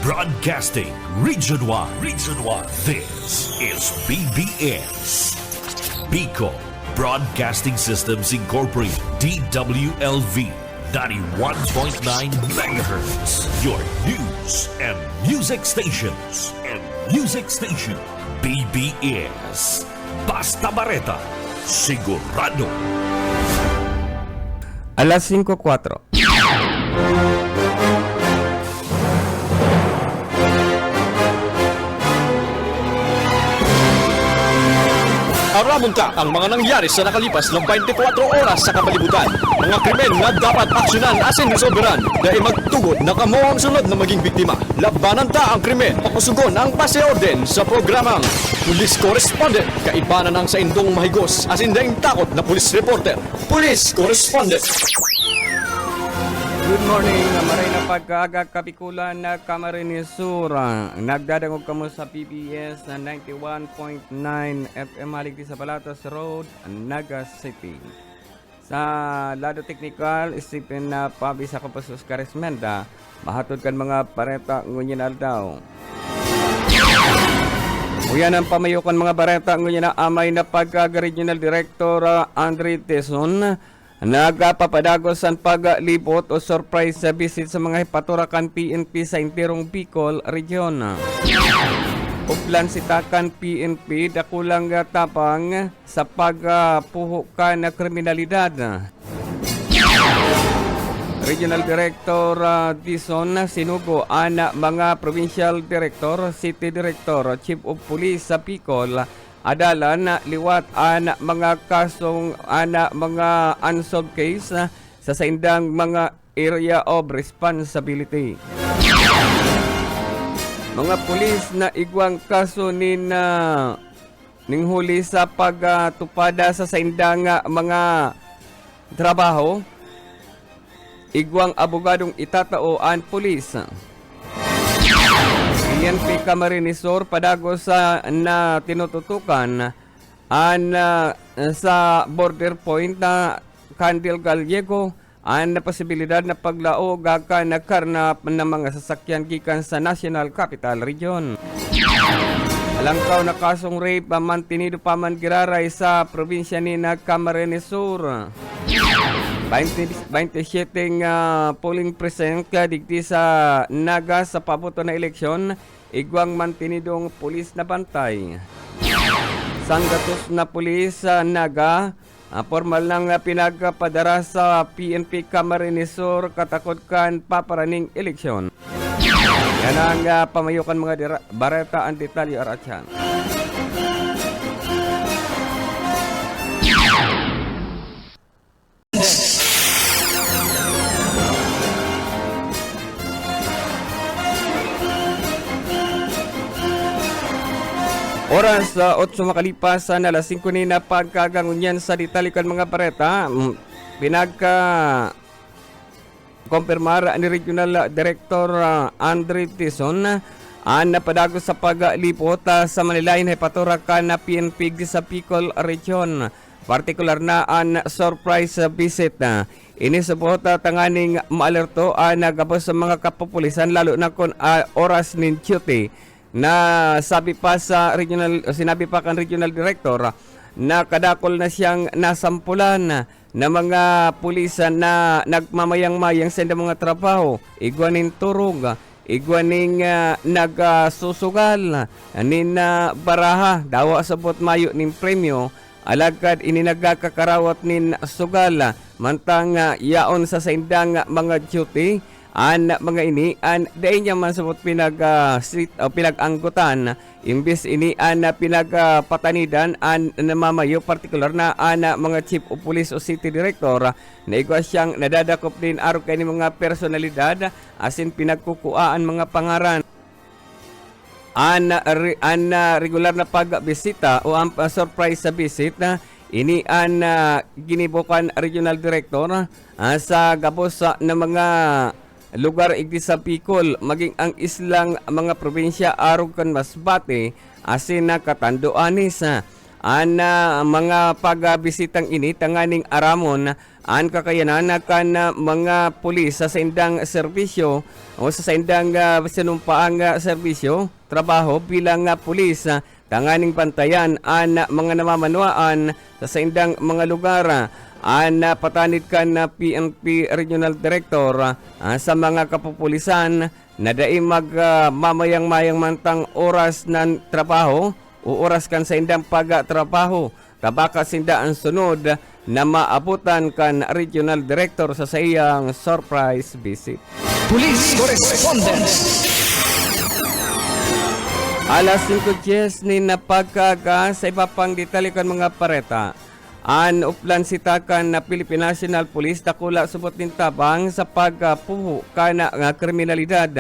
Broadcasting Region 1. Region 1. This is BBS. Bicol Broadcasting Systems Incorporated. DWLV. 91.9 megahertz. Your news and music stations. BBS. Basta Bareta. Sigurado. Alas 5:04. Aramunta ang mga nangyari sa nakalipas ng 24 oras sa kapalibutan. Mga krimen na dapat aksyonan asin resolveran dahil magtugod na kamo ang sunod na maging biktima. Labanan ta ang krimen, pakusugon ang pase-orden sa programang Police Correspondent. Kaibanan ang sa indong mahigos asin daing takot na police reporter. Police Correspondent. Good morning, maray na pagkaaga kapikulan na Camarines Sur. Nagdadangog kamo sa PBS na 91.9 FM haligdi sa Balatas Road, Naga City. Sa lado teknikal, isipin na pabi sa kapasos karesmenda, mahatod kan mga pareta ngunyan aldaw. Uyan ang pamayukan mga bareta ngunyan na amay na pagka-regional director Andre Teson. Nagpapadagos ang paglibot o surprise visit sa mga hipaturakan PNP sa Intirong Bicol Region. Uplan sitakan PNP dakulang tapang sa pagpuhukan na kriminalidad. Regional Director Dison sinugo ana mga Provincial Director, City Director, Chief of Police sa Bicol adalan na liwat ana mga kasong ana mga unsolved case sa saindang mga area of responsibility. Mga pulis na igwang kaso ning huli sa pagtupada sa saindang mga trabaho, igwang abogadong itatao ang pulis. PNP Camarines Sur padagos na tinututukan sa border point na Candil Gallego ang posibilidad na paglaog ka na karnap ng mga sasakyan gikan sa National Capital Region. Alangkaw na kasong rape mantinido pa man giraray sa probinsya ni Camarines Sur. 27 polling precinct digdi sa Naga sa paboto na eleksyon, igwang mantinidong pulis na bantay. Sanggatos na pulis sa Naga, formal nang pinagpadara sa PNP Camarines Sur katakot kan paparaning eleksyon. Yan ang pamayukan mga bareta ang detalye aratyan. Oras 8 makalipas na alas 5 na pagkagangunyan sa ditalikan mga pareta. Pinagka kumpirmar ni Regional Director Andre Tison ang napadagos sa paglipot sa Manilain hipaturakan na PNP sa Bicol Region. Partikular na ang surprise visit na inisubot tanganing maalerto nagabos sa mga kapupulisan lalo na kung oras nin duty na sinabi pa kan Regional Director na kadakol na siyang nasampulan na mga pulisan na nagmamayang-mayang sa mga trabaho, igwanin turog, igwaning nagsusugal, nin baraha, dawa sabot mayo nin premyo, alagad ininagkakarawat nin sugal, mantang yaon sa saindang mga duty, an mga ini an dahil niya man sabot pinag-anggutan imbis ini an pinagpatanidan an namamayo partikular na an mga chief of police o city director na igwa siyang nadadakop din araw kay ni mga personalidad asin pinagkukuaan mga pangaran an regular na pagbisita o ang surprise sa visit na ini an ginibukan regional director sa gabos na mga lugar igdi sa Bicol maging ang islang mga probinsya arog kan Masbate asin na Katanduanes mga pagbisitang ini tanganing aramon ang kakayanan kan mga pulis sa indang serbisyo o sa indang sinumpaang serbisyo, trabaho bilang pulis, tanganing pantayan ang mga namamanuan sa indang mga lugar. Ang patanid kan na PNP Regional Director sa mga kapupulisan na dai mamayang-mayang mantang oras ng trabaho o oras kan sa indang pagtrabaho. Kabaka sinda ang sunod na maabutan kan Regional Director sa iyang surprise visit. Police Correspondence. Alas 5:10 ni napagkaga sa iba pang detalye kan mga pareta. An uplan sitakan na Philippine National Police takula subot nin tabang sa pagpuho kana nga kriminalidad.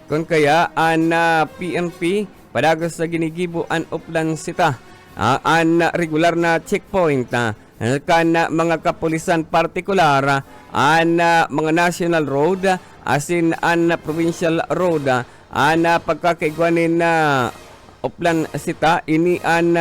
Kung kaya an PNP padagos sa ginigibo an uplan sita. An regular na checkpoint kan mga kapulisan partikular an mga national road asin an provincial road an pagkakaigwanin na uplan sita ini an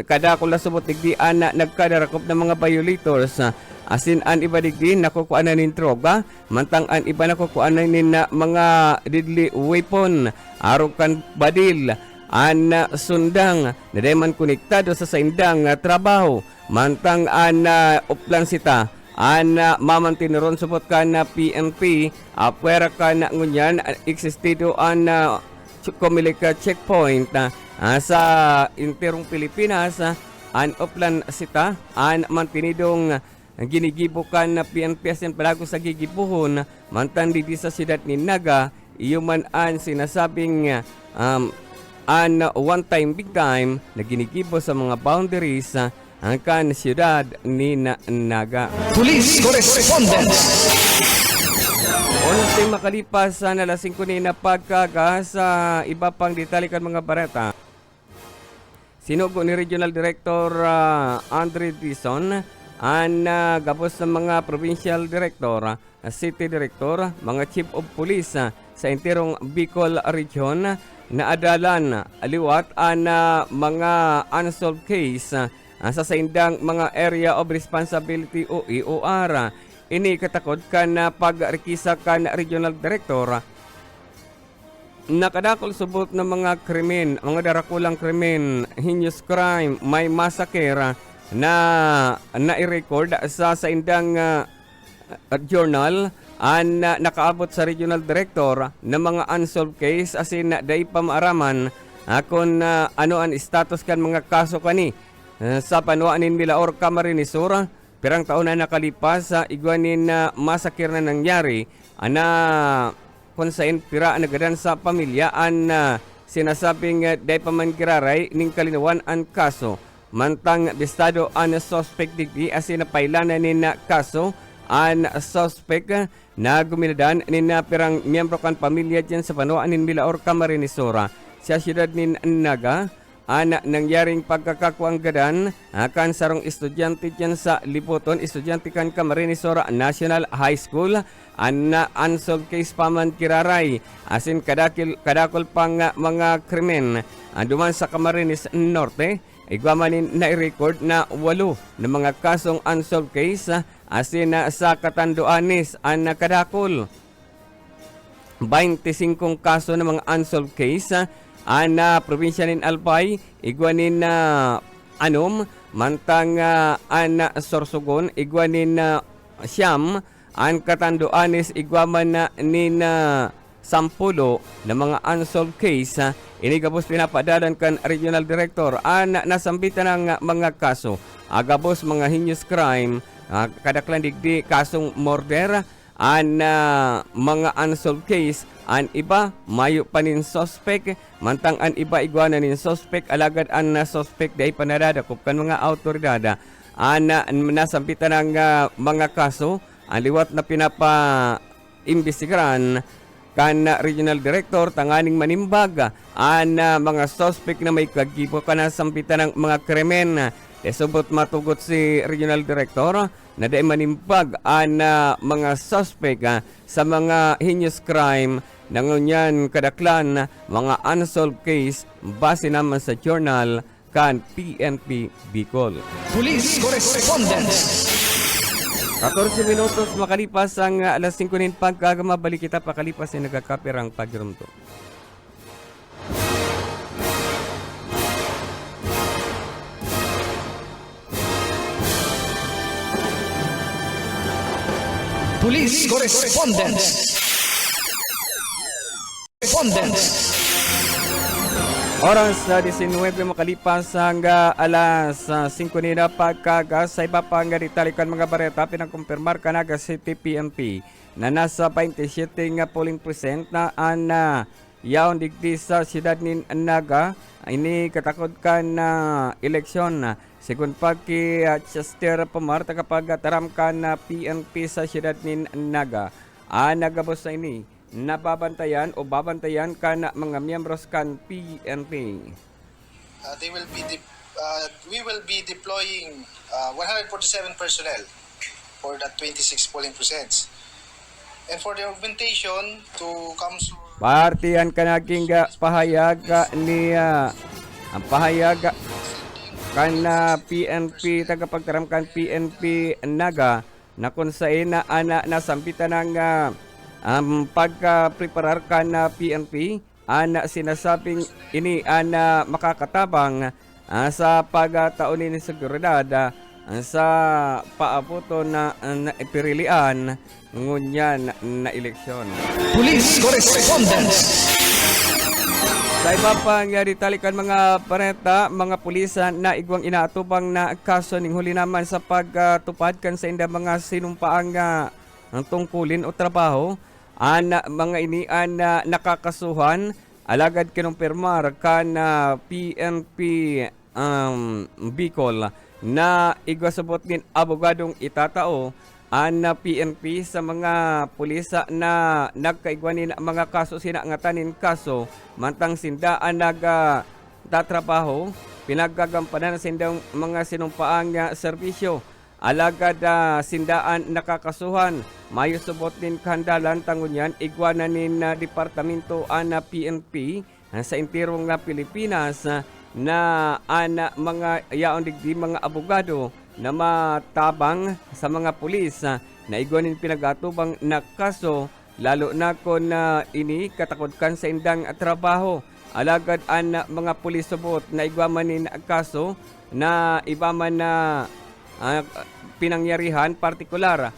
kadakula subot digdi an nagkadarakop ng mga violators asin an iba digdi nakukuanan nin droga mantang an iba nakukuanan nin mga deadly weapon arukan badil an sundang na dayman konektado sa saindang trabaho mantang an uplan sita an mamantineron supot kan na PNP apwera kan ngunyan existido an Comilica checkpoint sa interong Pilipinas an uplan sita an mantinidong ginigibukan na PNP asin palago sa gigibuhon mantan di sa siyudad ni Naga iyuman an sinasabing an one time big time na ginigibo sa mga boundaries ang kan siyudad ni Naga. Police Correspondence. Oras ay makalipas na alas 5 ni napagkaga sa iba pang detalye kan mga bareta. Sinugo ni Regional Director Andre Dizon ang gabos ng mga Provincial Director, City Director, mga Chief of Police sa enterong Bicol Region na adalan aliwat ang mga unsolved case sa saindang mga Area of Responsibility o EOR. Ini katakod kan na pagrekisa kan Regional Director nakadakol subot ng mga krimen, mga darakulang krimen, heinous crime, may massacre na nai-record sa indang journal an nakaabot sa Regional Director ng mga unsolved case asin dai pamaaraman kung ano ang status kan mga kaso kani sa panuanin Milaor, Camarines Sur. Pirang taon na nakalipas sa igwanin na massacre na nangyari ana kung saan pira nagadan sa pamilya an sinasabing day pa man kiraray ning kalinawan ang kaso mantang bistado an suspect digdi asin napailanan ni na kaso an suspect na guminadan ni na pirang miyembro kan pamilya dyan sa panuan ni Milaor, Camarines Sur sa siyudad ni Naga. Anak nangyaring pagkakakuang gadan akan sarong estudyante dyan sa Lipoton, estudyante kan Camarines Sur National High School na unsolved case paman kiraray asin kadakol pang mga krimen duman sa Camarines Norte igwamanin na i-record na 8 na mga kasong unsolved case asin sa Catanduanes ang kadakol 25 kaso ng mga unsolved case ana probinsya nin Albay igwanin na anom mantang ana Sorsogon igwanin na siyam ang Catanduanes igwaman na nina 10 na mga unsolved case inigabos pinapadalan kan Regional Director ana nasambitan ng mga kaso agabos mga heinous crime kadaklan digdi kasong murder an mga unsolved case an iba mayo pa nin suspect mantang an iba igwana nin suspect alagad an suspect day panadadakop kan mga autoridad an nasampitan ng mga kaso ang liwat na pinapa-imbestigaran kan Regional Director tanganing manimbag an mga suspect na may kagibo ka na sampitan ng mga krimen subot matugot si Regional Director na dahil manimbag ang mga suspect sa mga heinous crime na ngunyan kadaklan mga unsolved case base naman sa journal kan PNP Bicol. Police Correspondence. 14 minutos makalipas ang alas 5 nin pagkagama, balik kita pakalipas ay nagkakapirang pagirumto. Police Correspondence. Oras sa 19 makalipas hangga alas 5 nina pagkaga sa iba pang ditalikan mga bareta pinagkumpirmar ka naga City PNP na nasa 27 nga polling percent na ana yaon digdi sa siyudad nin Naga ini katakod ka na eleksyon sigun pagki Chester Pamarta kapag taram ka na PNP sa siyudad nin Naga nagabos na ini nababantayan o babantayan ka na mga miyembros kan PNP. We will be deploying 147 personnel for that 26 polling percents. And for the augmentation to come soon. Partiyan ka naging pahayag niya ang pahayag kan na PNP tagapagtaram kan PNP Naga na kung saan na nasampitan ng pagka-preparar ka na PNP sinasabing ini makakatabang sa pagtaon ni seguridad sa paabuto na pirilian ngunyan na eleksyon. Police Correspondence. Sa iba pang ditalikan mga pareta, mga pulisan na igwang inaatubang na kaso ning huli naman sa pagtupad kan sa inda mga sinumpaang ang tungkulin o trabaho mga ini nakakasuhan alagad kinumpirmar kan PNP Bicol na igwasabot din abogadong itatao PNP sa mga pulisa na nagkaigwanin mga kaso sinangatanin kaso mantang sindaan tatrabaho pinagagampanan sa sindang mga sinumpaang serbisyo alagad sindaan nakakasuhan mayo subot din kandalan tangunyan igwananin na departamento PNP sa intirong Pilipinas na mga yaon digdi mga abogado na matabang sa mga pulis na igwanin pinagatubang na kaso lalo na kung ini katakotkan sa indang trabaho alagad mga pulis subot na igwamanin kaso na ibaman na pinangyarihan partikular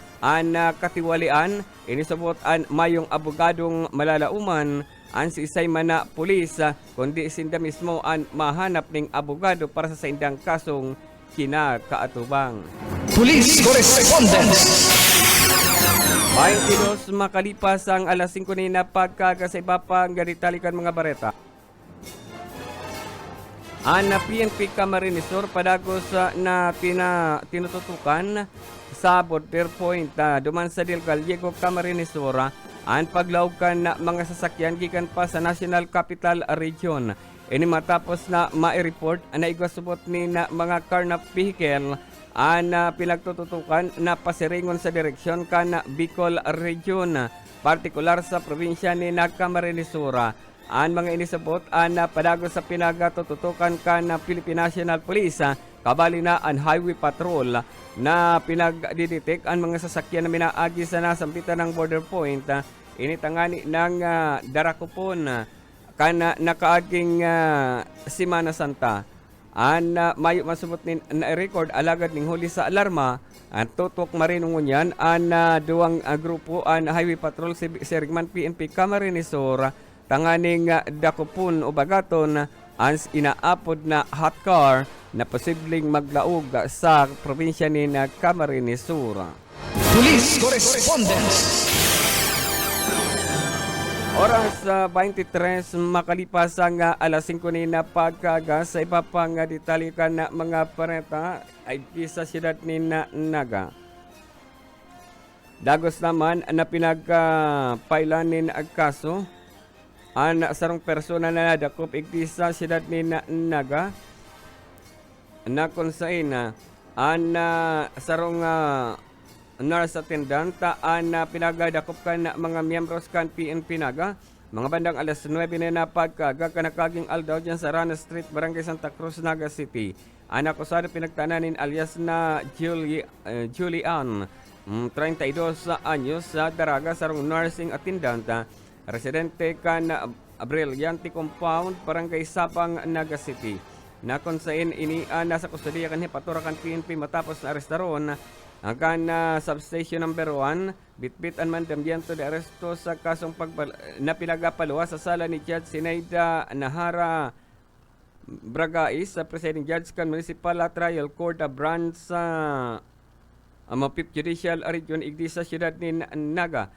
katiwalian inisabot mayong abogadong malalauman si isay mana pulis kundi sinda mismo mahanap ning abogado para sa indang kasong kinakaatubang. Police Correspondence. 22 makalipas ang alas 5 na pagkaga sa iba pang ditalikan mga bareta. PNP Camarines Sur padagos na tinututukan sa border point duman sa Del Gallego Camarines Sur ang paglawkan na mga sasakyan gikan pa sa National Capital Region. Ini matapos na ma-report na igwasubot ni na mga carnap vehicle pinagtututukan na pasiringon sa direksyon kan Bicol Region, partikular sa probinsya ni Camarines Sur. Ang mga inisabot na padagos sa pinagtututukan kan Philippine National Police kabali na ang Highway Patrol na pinagdidetect ang mga sasakyan na minaagi sa nasampitan ng border point initangani ng darakupon kan nakaaging Semana Santa mayo masubot ni record alagad ning huli sa alarma tutok marinungon yan duwang grupo Highway Patrol Sirigman PNP Camarines Sur tanganing dakupon o bagaton ans inaapod na hot car na posibleng maglaog sa probinsya ni Camarines Sur. Police Correspondence. Oras 23 makalipas ang alas 5 na pagkaga sa iba pang ditalikan na mga pareta ay sa siyudad ni Naga. Dagos naman na pinagpailanin ang kaso sarong persona na nadakop igdi sa siyudad ni Naga na kung saan sarong nurse attendant pinagadakop ka na mga miyembros kan PNP Naga mga bandang alas 9 na pagkaga kanakaging aldaw dyan sa Rana Street, Barangay Santa Cruz, Naga City. Anak usado pinagtananin alias na Julian 32 anyos sa Daraga sarong nursing attendant, residente kan Brilliante Compound, Barangay Sapang, Naga City. Na kung saan nasa kustodiya kan Hipatura kan PNP matapos na arestaron kan substation number 1, bitbit an mandamdiento de aresto sa kasong na pinagapaluwa sa sala ni Judge Sinaida Nahara Bragais, sa presiding judge kan Municipal Trial Court Branch sa Mapip Judicial Region Igdi sa siyudad ni Naga.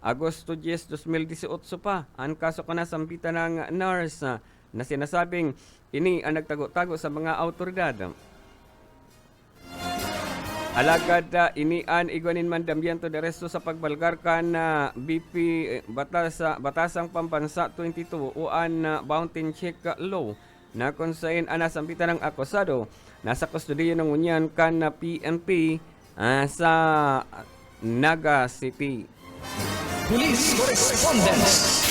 Agosto 10, 2018 pa ang kaso kana sambitan ng nurse na sinasabing ini ang nagtago-tago sa mga autoridad. Alagad ini an iguanin mandambiento de resto sa pagbalgar kan BP Batasang Pambansa 22 o an Bounty Check Law na kung saan nasambitan ng akusado nasa kustodiya ng unyan kan PNP sa Naga City. Police Correspondence.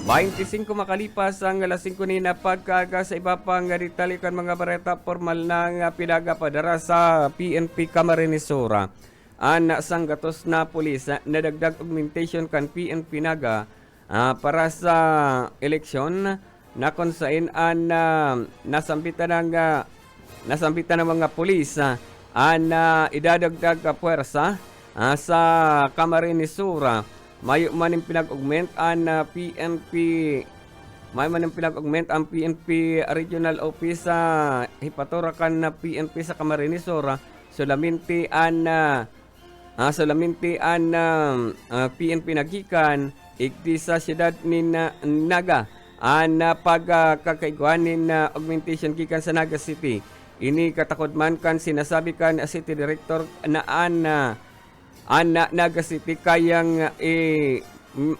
25 makalipas ang alas 5 ni napagkaga sa iba pang ditalikan mga bareta formal ng pinagapadara sa PNP Camarines Sur. Ang sanggatos na pulis na dagdag augmentation kan PNP Naga para sa eleksyon na kung saan nasambitan ng mga pulis idadagdag puwersa sa Camarines Sur. May man yung pinag-augment ang PNP Regional Office sa Hipaturakan na PNP sa Camarines Sur. Solamente ang PNP nagikan igdi sa siyudad ni Naga ang pagkakaiguanin na augmentation gikan sa Naga City. Ini katakod man kan sinasabi kan City Director na Naga City kayang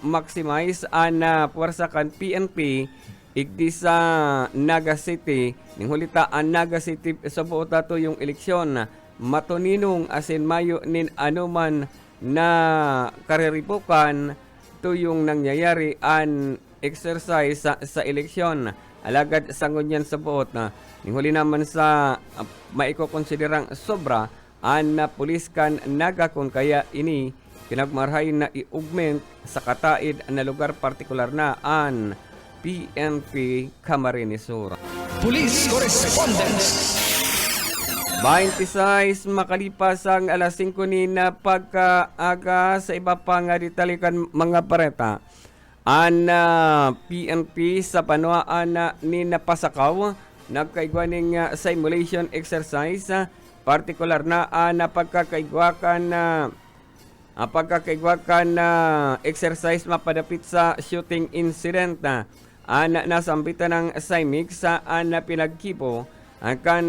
maximize ang puwersa kan PNP igdi sa Naga City. Ning hulita ang Naga City sa buot ato yung eleksyon matuninong asin mayo nin anuman na kareripukan to yung nangyayari an exercise sa eleksyon. Alagad sangon yan sa buot na ning huli naman sa maiko-konsiderang sobra an pulis kan Naga kung kaya ini pinagmarhay na i-augment sa kataid na lugar partikular na an PNP Camarines Sur. Police Correspondence. 26 makalipas ang alas 5 ni na pagkaaga sa iba pang ditalikan mga pareta. An PNP sa panuaan ni napasakaw nagkaigwaning simulation exercise partikular na pagkakaigwakan exercise mapadapit sa shooting incident nasambitan ng SIMIC sa pinagkipo kan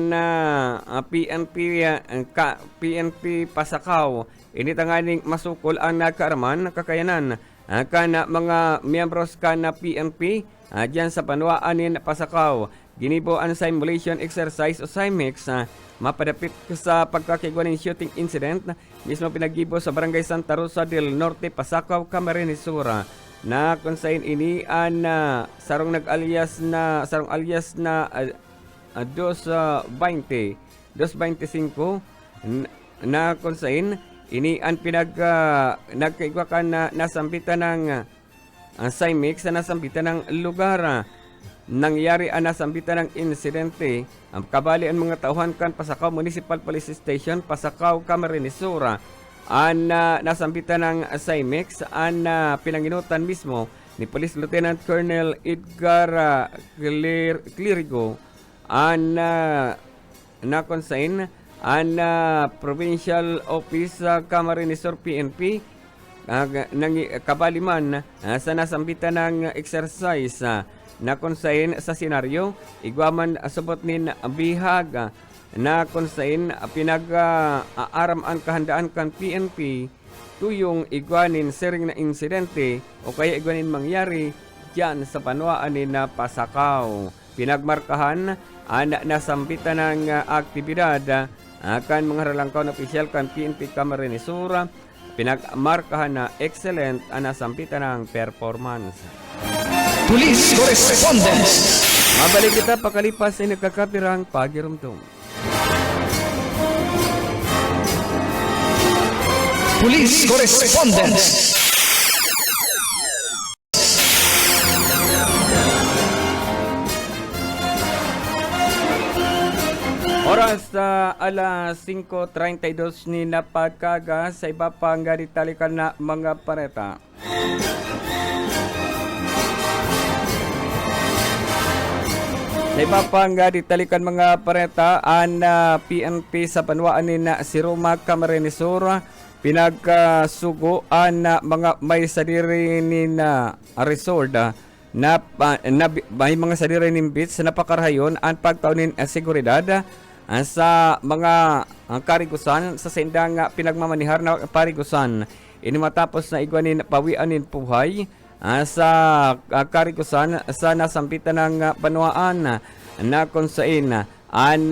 PNP Pasakaw. Initanganing masukol ang nagkaaraman kakayanan kan mga miyembros kan PNP dyan sa panuaan ni Pasakaw. Ginibo ang simulation exercise o SIMIC mapadapit sa pagkakigwa ng shooting incident mismo pinagibo sa Barangay Santa Rosa del Norte, Pasakaw, Camarines Sur na kung saan ini sarong alias na 225 na kung saan ini ang nagkaigwa ka na nasambitan ng SIMIC sa nasambitan ng lugar. Nangyari ang nasambitan ng insidente. Ang kabali ang mga tauhan kan Pasakaw Municipal Police Station, Pasakaw, Camarines Sur. Ang nasambitan ng SIMIC ang pinanginutan mismo ni Police Lieutenant Colonel Edgar Clerigo ang nakonsain ang Provincial Office sa Camarines Sur PNP kabali man sa nasambitan ng exercise na konsain sa senaryo igwaman subot nin bihag na konsain pinag-aaram ang kahandaan kan PNP tuyong igwanin sering na insidente o kaya igwanin mangyari dyan sa panuaan ni na Pasakaw. Pinagmarkahan ang nasambitan ng aktibidad kan mga ralangkaw na opisyal kan PNP Camarines Sur. Pinagmarkahan na excellent ang nasambitan ng performance. Police Correspondence. Mabalik kita pakalipas ay nagkakapirang pagirumtong. Police Correspondence. Oras sa alas 5:32 ni napagkaga sa iba pang talikan na mga pareta. Sa iba pang talikan mga pareta, ang PNP sa banwaan ni na si Roma Camarines Sur pinagkasugoan na mga may sadiri ni na resort na may mga sadiri ni beach na napakarayon ang pagtaunin seguridad sa mga karigusan sa sendang pinagmamanihar na parigusan. Ini matapos na igwanin pawianin puhay sa karigusan sa nasampitan ng banwaan na kung saan ang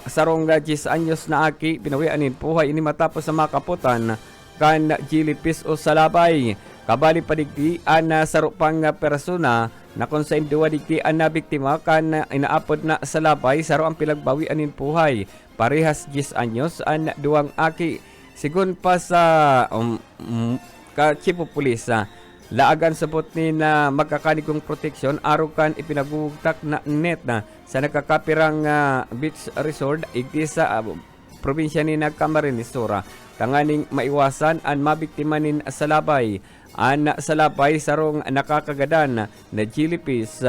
sarong 10 anyos na aki pinawianin puhay. Ini matapos na makaputan kan jilipis o salabay. Kabali padigdi ang sarupang persona na kung saan duwa digdi ang nabiktima kan inaapod na sa labay saro ang pilagbawi anin puhay. Parehas 10 anyos ang duwang aki. Sigun pa sa ka-chief of police, laagan sabot ni na magkakanigong proteksyon arukan ipinagugtak na net na sa nakakapirang beach resort igdi sa probinsya ni Camarines Sur. Tanganing maiwasan ang mabiktima nin sa labay. An salapay sarong nakakagadan na jilipis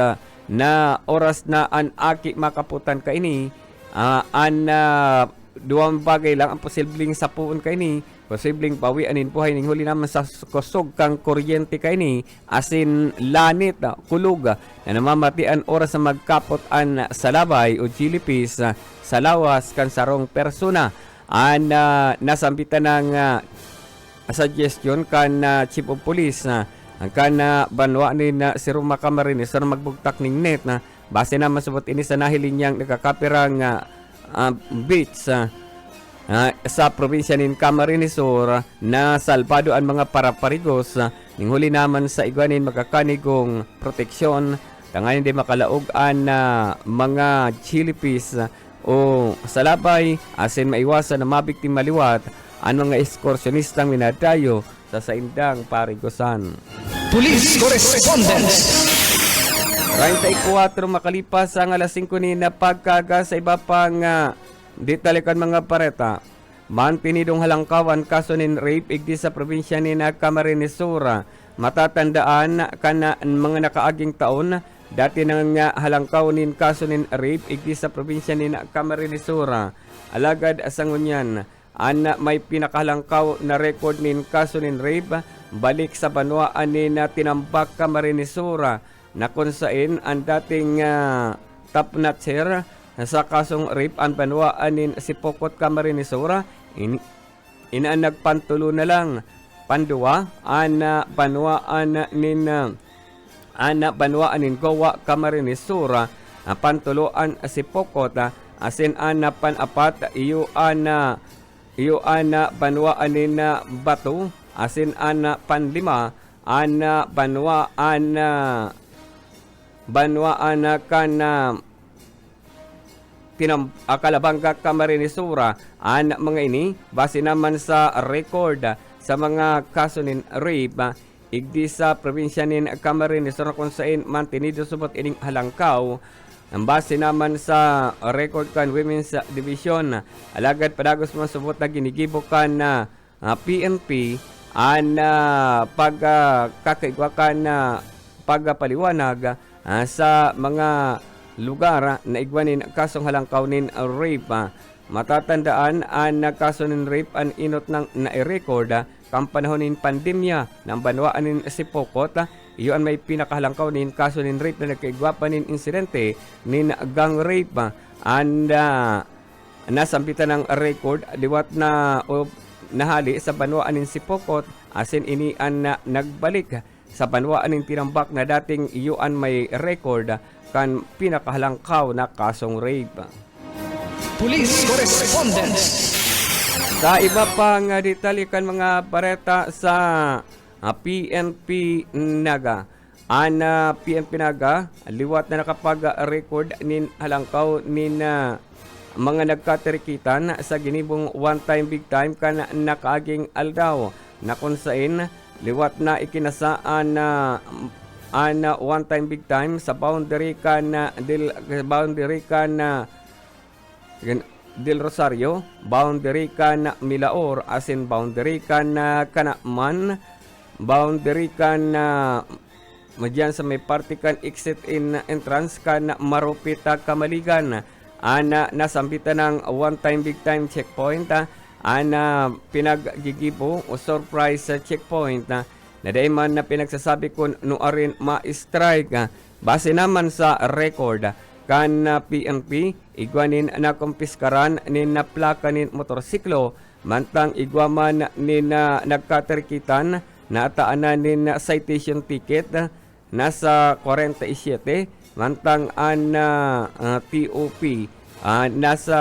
na oras na an aki makaputan kaini duwang bagay lang ang posibleng sapuon kaini, posibleng pawianin puhay ning huli naman sa kusog kang kuryente kaini asin lanit kulog na namamatian oras sa magkapot an salabay o jilipis sa lawas kan sarong persona an nasampitan ng suggestion kan chief of police na kan banwa ni na si Roma Camarines Sur magbugtak ning net na base na masubot ini sa nahilin niyang nakakapirang beach sa probinsya ni Camarines Sur na salpado ang mga paraparigos ning huli naman sa igwanin makakanigong proteksyon tanganin di makalaog an mga chilipis o salabay asin maiwasan na mabiktima liwat ang mga ekskursyonistang minadayo sa saindang parigosan. Police Correspondence. 34 makalipas ang alas 5 ni napagkaga sa iba pang ditalikan mga pareta. Mantinidong halangkawan kaso nin rape igdi sa probinsya ni Camarines Sur. Matatandaan kana mga nakaaging taon dati nang halangkaw nin kaso nin rape igdi sa probinsya ni Camarines Sur. Alagad asangunyan may pinakahalangkaw na record nin kaso nin rape balik sa banwaan ni na tinambak Camarines Sur na kung saan ang dating top notcher sa kasong rape ang banwaan nin si Pokot Camarines Sur nagpantulo na lang panduwa ang banwaan nin Gowa Camarines Sur pantuloan si Pokot asin panapat iyo banwaan ni na Bato asin panlima banwaan kan Kalabanga Camarines Sur mga ini base naman sa record sa mga kaso nin rape igdi sa probinsya nin Camarines Sur kung saan mantinido subot ining halangkaw. Ang base naman sa record kan Women's Division, alagad padagos masubot na ginigibo kan na PNP ang pagkakaigwa kan na pagpaliwanag sa mga lugar na igwanin kasong halangkaw nin rape. Matatandaan ang kaso nin rape ang inot ng na-record kang panahon nin pandemya ng banwaan nin si Pokot. Iyon may pinakahalangkaw nin kaso nin rape na nagkaigwapa nin insidente nin gang rape and nasampitan ng record liwat na nahali sa banwaan nin si Pokot asin ini an nagbalik sa banwaan nin tinambak na dating iyon may record kan pinakahalangkaw na kasong rape. Police Correspondence. Sa iba pang ditalikan mga pareta sa PNP Naga. PNP Naga liwat na nakapag-record nin halangkaw nin mga nagkaterikitan sa ginibong one time big time kan nakaaging aldaw na kung saan liwat na ikinasaan na one time big time sa boundary kan Del Rosario, boundary kan Milaor, as in boundary kan Kanaman, boundary kan madyan sa may party kan exit in entrance kan Marupita Kamaligan. Nasambitan ng one time big time checkpoint, pinaggigibo o surprise checkpoint na dayman na pinagsasabi kung nuarin ma-strike. Base naman sa record kan PNP, igwanin na kumpiskaran ni na plaka ni motorsiklo, mantang igwaman ni na nagkaterkitan na ataanan ni na citation ticket nasa 47, mantang TOP nasa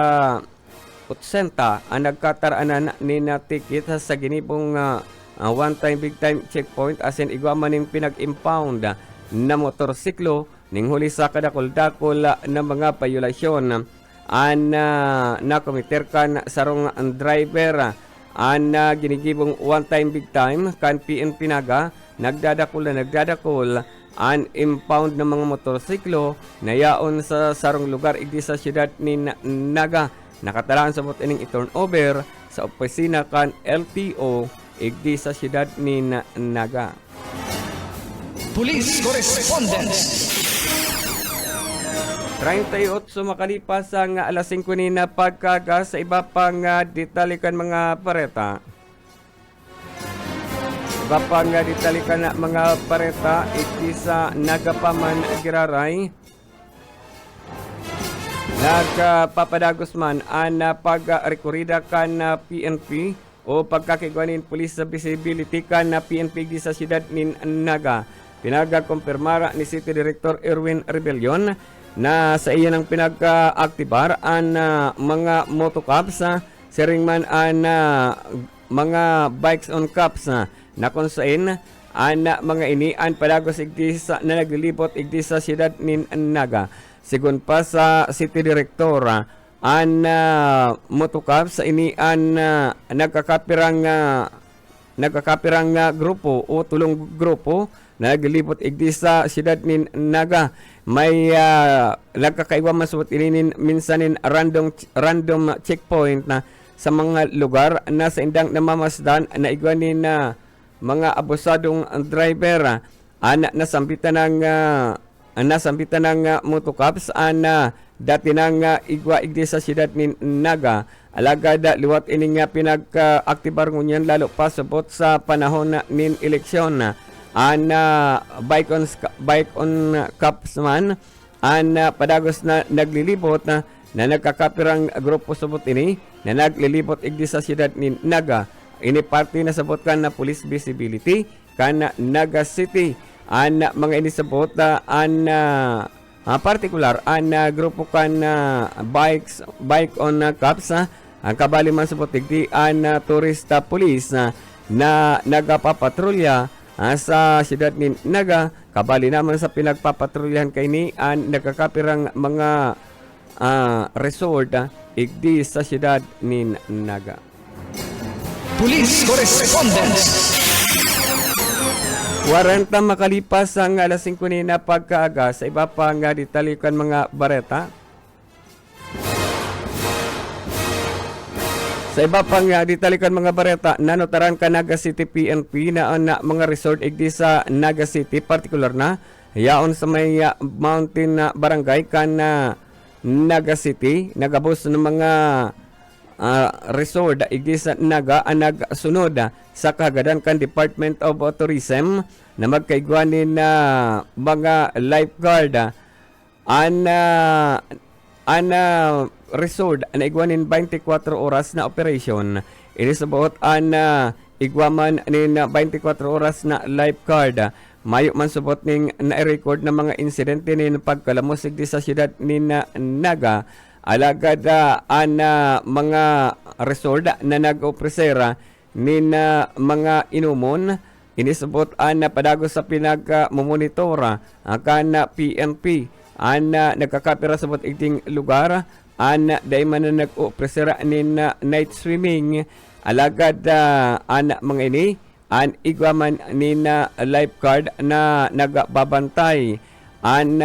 80 ang nagkataraanan ni na ticket sa ginibong one time big time checkpoint, as in igwaman ning pinag-impound na motorsiklo ning huli sa kadakol-dakol na mga violasyon na komiter kan sarong driver ginigibong one time big time kan PNP naga nagdadakol an impound ng mga motorsiklo na yaon sa sarong lugar igdi sa siyudad ni Naga. Nakatalaan sa ining i-turnover sa opisina kan LTO igdi sa siyudad ni Naga. Police Correspondence. 38 makalipas ang alas 5 ni na pagkaga sa iba pang detalikan mga pareta. Iba pang detalikan na mga pareta iti sa Nagapaman Giraray. Nagpapadagos man ang pag-rekurida kan na PNP o pagkakigwanin pulis sa visibility kan na PNP di sa siyudad ni Naga. Pinagakumpirmara ni City Director Erwin Rebellion na sa iyan ang pinag-aktibar ang mga motocups, siringman ang mga bikes on cups na kung saan ang mga ini ang padagos igdi sa na naglilibot igdi sa siyudad ni Naga. Sigun pa sa City Director, ang motocups sa ini ang nagkakapirang grupo o tulong grupo na naglilibot igdi sa siyudad ni Naga. May nagkakaiwa masubot ilinin minsanin random checkpoint na sa mga lugar na sa indang namamasdan na igwanin na mga abusadong driver nasambitan ng motocups dati nang igwa igdi sa siyudad ni Naga. Alagad liwat ining pinag-aktibar ngunyan lalo pa subot sa panahon nin eleksyon bike on cups man padagos na naglilibot na nagkakapirang grupo subot ini na naglilibot igdi sa siyudad ni Naga. Ini party na sabot kan na police visibility kan Naga City mga inisabot partikular grupo kan bike on cups ang kabali man sabot igdi tourista police na nagapapatrolya sa siyudad ni Naga. Kabali naman sa pinagpapatrolyahan kay ni nagkakapirang mga resort igdi sa siyudad ni Naga. Police Correspondence. 40 makalipas ang alas 5 ni na pagkaaga sa iba pang detalikan mga bareta. Sa iba pang detalikan mga bareta, nanotaran ka Naga City PNP na mga resort igdi sa Naga City, partikular na yaon sa may mountain barangay kan Naga City, nagabos ng mga resort igdi sa Naga ang nagsunod sa kagadan kan Department of Tourism na magkaigwanin na mga lifeguard resort na igwanin 24 oras na operation. Inisabot igwaman nin 24 oras na lifeguard. Mayo man subot ning na-record na mga insidente nin pagkalamusig di sa siyudad ni Naga. Alagad mga resort na nag-opresera nin mga inumon. Inisabot padagos sa pinag-monitora kan PNP nagkakapira sa igting lugar ana day man na nag-opresera nin night swimming alagad ana mga ini an igwaman nin lifeguard na nagbabantay an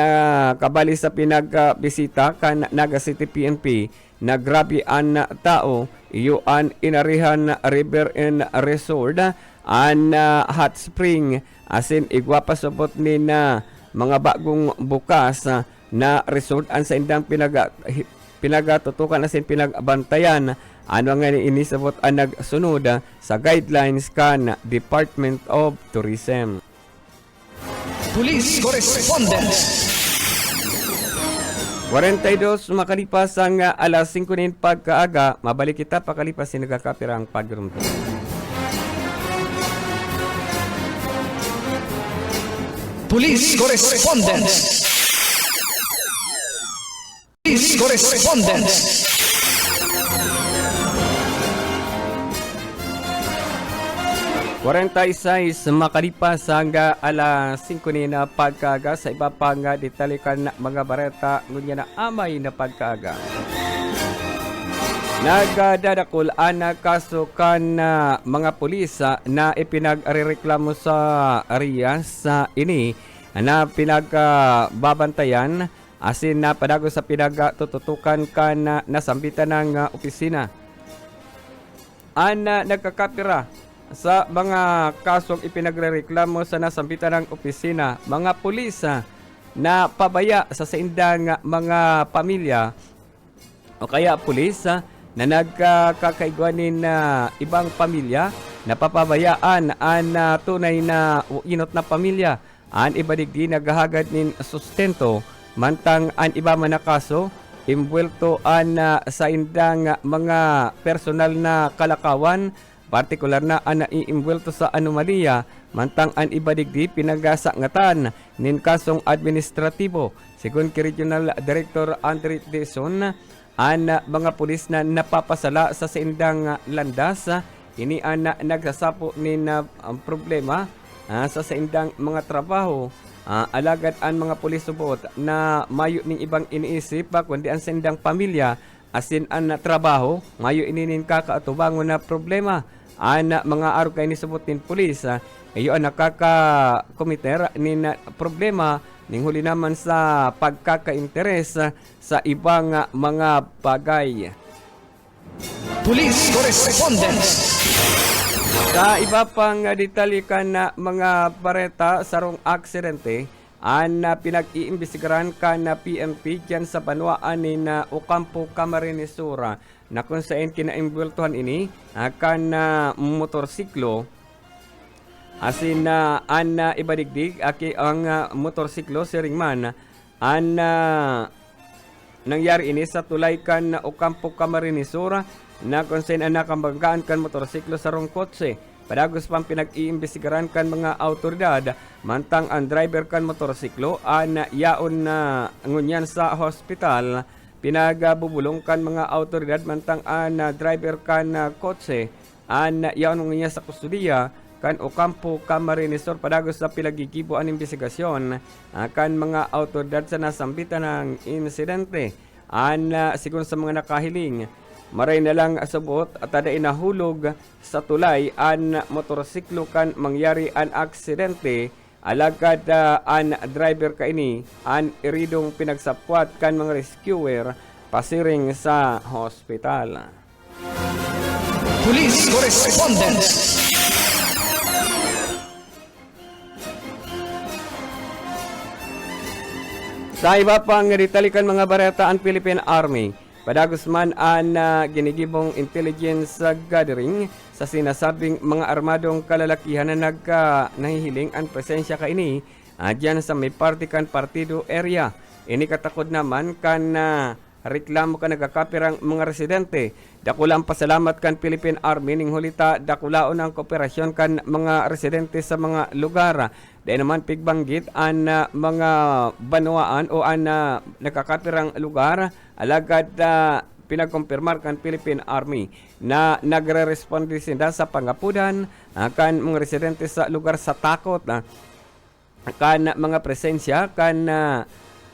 kabali sa pinagbisita kan Naga City PNP na grabe an tao iyo an Inarihan River and Resort an hot spring asin igwa pa subot nin mga bagong bukas na resort an sa indang pinagatutukan asin pinagbantayan ano nga inisabot ang nagsunod sa guidelines kan Department of Tourism. Police Correspondence. 42 makalipas ang alas 5 nin pagkaaga, mabalik kita pakalipas sin nagkakapirang pagrumto. Police Correspondence. Police Correspondence. Makalipas hangga alas 5 na pagkaaga sa iba pang detalikan na mga bareta ngunya na amay na pagkaaga. Nagdadakol ang kaso kan mga pulis na ipinagrereklamo sa Arias ini na pinagbabantayan asin na padago sa pinagtututukan kan nasambitan ng opisina. Ang nagkakapira sa mga kasong ipinagrereklamo sa nasambitan ng opisina, mga pulis na pabaya sa saindang mga pamilya o kaya pulis na nagkakaigwanin na ibang pamilya na papabayaan ang tunay na inot na pamilya an ibadigdi naghahagad nin sustento mantang an iba man na kaso imbuelto an sa indang mga personal na kalakawan partikular na an naiimbuelto sa anomalya mantang an ibadigdi pinagasangatan nin kasong administratibo sigun ki Regional Director Andre Dizon an mga pulis na napapasala sa saindang landas ini an nagsasapo nin problema sa saindang mga trabaho alagad an mga pulis subot na mayo ning ibang iniisip kundi ang saindang pamilya asin an trabaho mayo ininin kakaatubangon na problema an mga araw kay ni subot nin pulis iyo ang nakaka-komiter nin problema ning huli naman sa pagkaka-interes sa ibang mga bagay. Police Correspondence. Sa iba pang detalikan na mga bareta sarong aksidente an pinag-iimbestigaran kan na PNP dyan sa banwaan ni na Ocampo, Camarines Sur na kung saan kinaimbultuhan ini kan motorsiklo asin an ibadigdig aki ang motorsiklo si Ringman an nangyari ini sa tulay kan Ocampo, Camarines Sur na kung saan ang nakambanggaan kan motorsiklo sa rong kotse. Padagos pang pinag-iimbestigaran kan mga autoridad mantang ang driver kan motorsiklo an yaon na ngunyan sa hospital pinagabubulong kan mga autoridad mantang ang driver kan kotse an yaon ngunyan sa kustudiya kan Ocampo, Camarines Sur padagos sa pinagigibo ang investigasyon kan mga autoridad sa nasambitan ng insidente an sigun sa mga nakahiling maray na lang asabot at ada inahulog sa tulay an motorsiklo kan mangyari an aksidente alagad an driver kaini an iridong pinagsapwat kan mga rescuer pasiring sa hospital. Police Correspondence. Sa iba pang ditalikan mga bareta ang Philippine Army padagos man ang ginigibong intelligence gathering sa sinasabing mga armadong kalalakihan na nahihiling ang presensya kaini dyan sa may partikan partido area. Ini katakod naman kan reklamo ka nagkakapirang mga residente. Dakulang pasalamat kan Philippine Army ning hulita dakulaon ang kooperasyon kan mga residente sa mga lugar. Dahil naman pigbanggit ang mga banwaan o ang nakakapirang lugar alagad pinagkumpirmar kan Philippine Army na nagre-responde sila sa pangapudan kan mga residente sa lugar sa takot kan mga presensya kan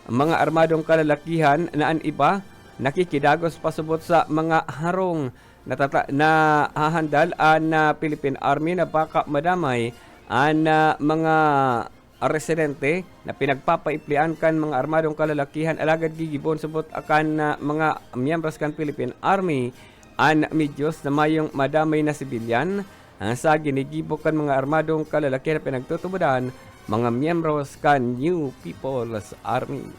mga armadong kalalakihan na ang iba nakikidagos pasubot sa mga harong na hahandal an Philippine Army na baka madamay an mga residente na pinagpapaiplian kan mga armadong kalalakihan alagad gigibon subot akan mga miyembros kan Philippine Army an medyos na mayong madamay na sibilyan sa ginigibo kan mga armadong kalalakihan na pinagtutubudan mga miyembros kan New People's Army.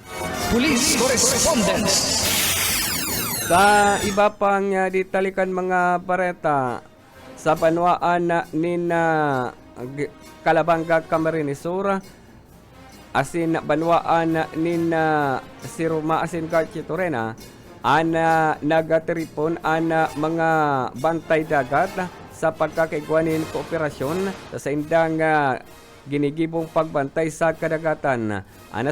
Police Correspondence. Sa iba pang ditalikan mga bareta sa banwaan nin Calabanga, Camarines Sur, asin banwaan nin Siruma asin Garchi Torena, nagatiripon mga bantay dagat sa pagkakaigwanin kooperasyon sa indang ginigibong pagbantay sa kadagatan.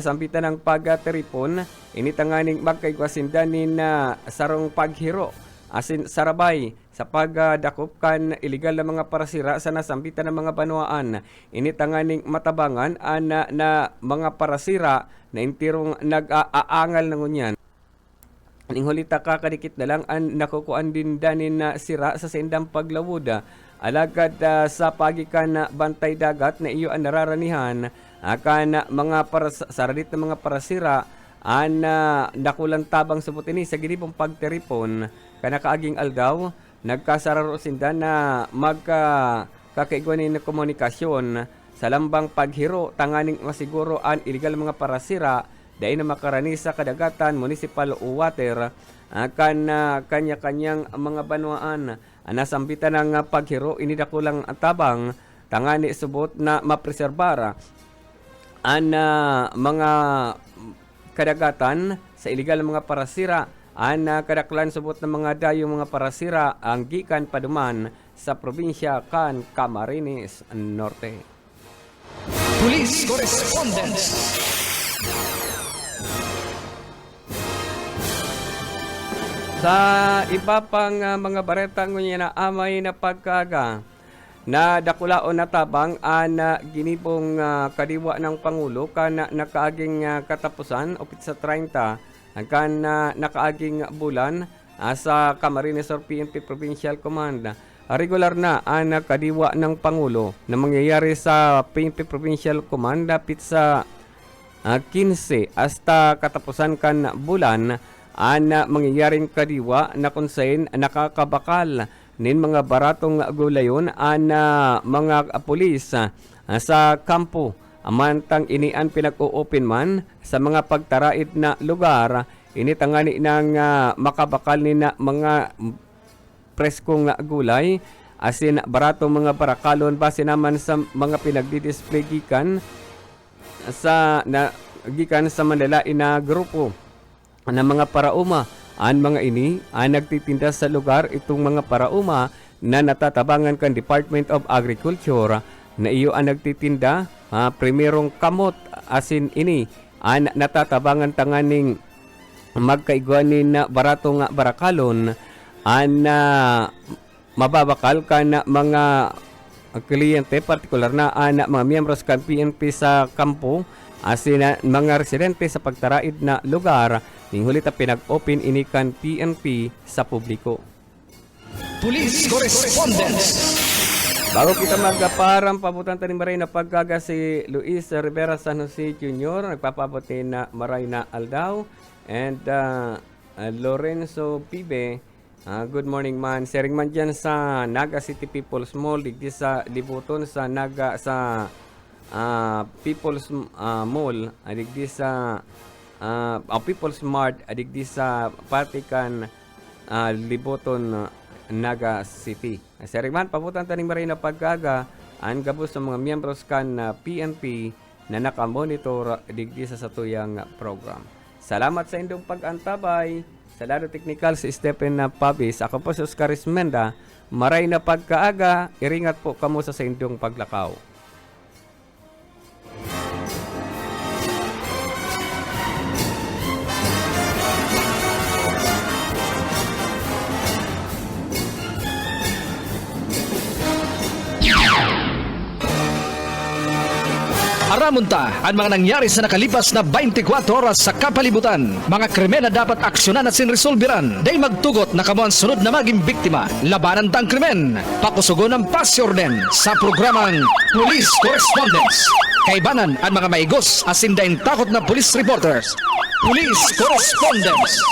Sampitan ng pagtiripon, initanganing magkaigwasindanin na sarong paghiro asin sarabay sa pagdakop kan iligal na mga parasira sa nasambitan ng mga banwaan. Initanganing matabangan na mga parasira na intirong nag-aangal ng unyan. Ning hulita kakadikit na lang ang nakukuan din danin na sira sa sendang paglawod. Alagad sa pagikan na bantay dagat na iyo ang nararanihan akan mga saradit na mga parasira nakulang tabang subot ini sa ginibong pagteripon kanakaaging aldaw nagkasararo sinda na magkakaigwanin na komunikasyon sa lambang paghiro tanganing masiguro an iligal mga parasira dahil na makarani sa kadagatan municipal water akan kanya-kanyang mga banwaan. Nasambitan ng paghiro inidakulang tabang tangani subot na mapreserbar ang mga kadagatan sa iligal mga parasira kadaklan subot ng mga dayo mga parasira ang gikan paduman sa probinsya kan Camarines Norte. Police Correspondence. Sa iba pang mga bareta ngunya na amay na pagkaga na dakulaon na tabang ginibong kadiwa ng Pangulo kan nakaaging katapusan o sa 30 kan nakaaging bulan sa Camarines Sur PNP Provincial Command. Regular na ang kadiwa ng Pangulo na mangyayari sa PNP Provincial Command dapit sa 15 hasta katapusan kan bulan mangyayaring kadiwa na kunsain nakakabakal nin mga baratong gulayon mga pulis sa kampo amantang inian pinag-o-open man sa mga pagtarait na lugar initangani ng makabakal ni na mga preskong gulay asin baratong mga barakalon base naman sa mga pinagdidisplay gikan sa Manila ina grupo ng mga parauma. Ang mga ini nagtitinda sa lugar itong mga parauma na natatabangan kan Department of Agriculture na iyo ang nagtitinda primerong kamot asin ini natatabangan tanganing magkaigwanin na baratong barakalon mababakal ka na mga kliyente partikular na mga miyembros kan PNP sa kampo asin mga residente sa pagtaraid na lugar ning hulita pinag-open inikan PNP sa publiko. Police Correspondence. Bago kita magparam pabutan tanim maray na paggaga si Luis Rivera San Jose Jr. nagpapabuti na maray na aldaw and Lorenzo Pibe. Good morning man. Sharing man dyan sa Naga City People's Mall digdi sa libuton sa Naga sa People's Mall adigdi sa People's Mart adigdi sa Patikan Liboton Naga City. Seriman pabutan taning maray na paggaga ang gabos ng mga miyembros kan PNP na nakamonitor digdi sa satuyang program. Salamat sa indong pag-antabay. Sa lado technical si Stephen Pabis. Ako po si Oscar Ismenda. Maray na pagkaaga. Iringat po kamo sa indong paglakaw. Ramunta ang mga nangyari sa nakalipas na 24 oras sa kapalibutan. Mga krimen na dapat aksyonan at sinresolveran. Day magtugot na kamo ang sunod na maging biktima. Labanan tang krimen. Pakusugon ang pasyorden sa programang Police Correspondence. Kaibanan ang mga maigos asin daing takot na police reporters. Police Correspondence.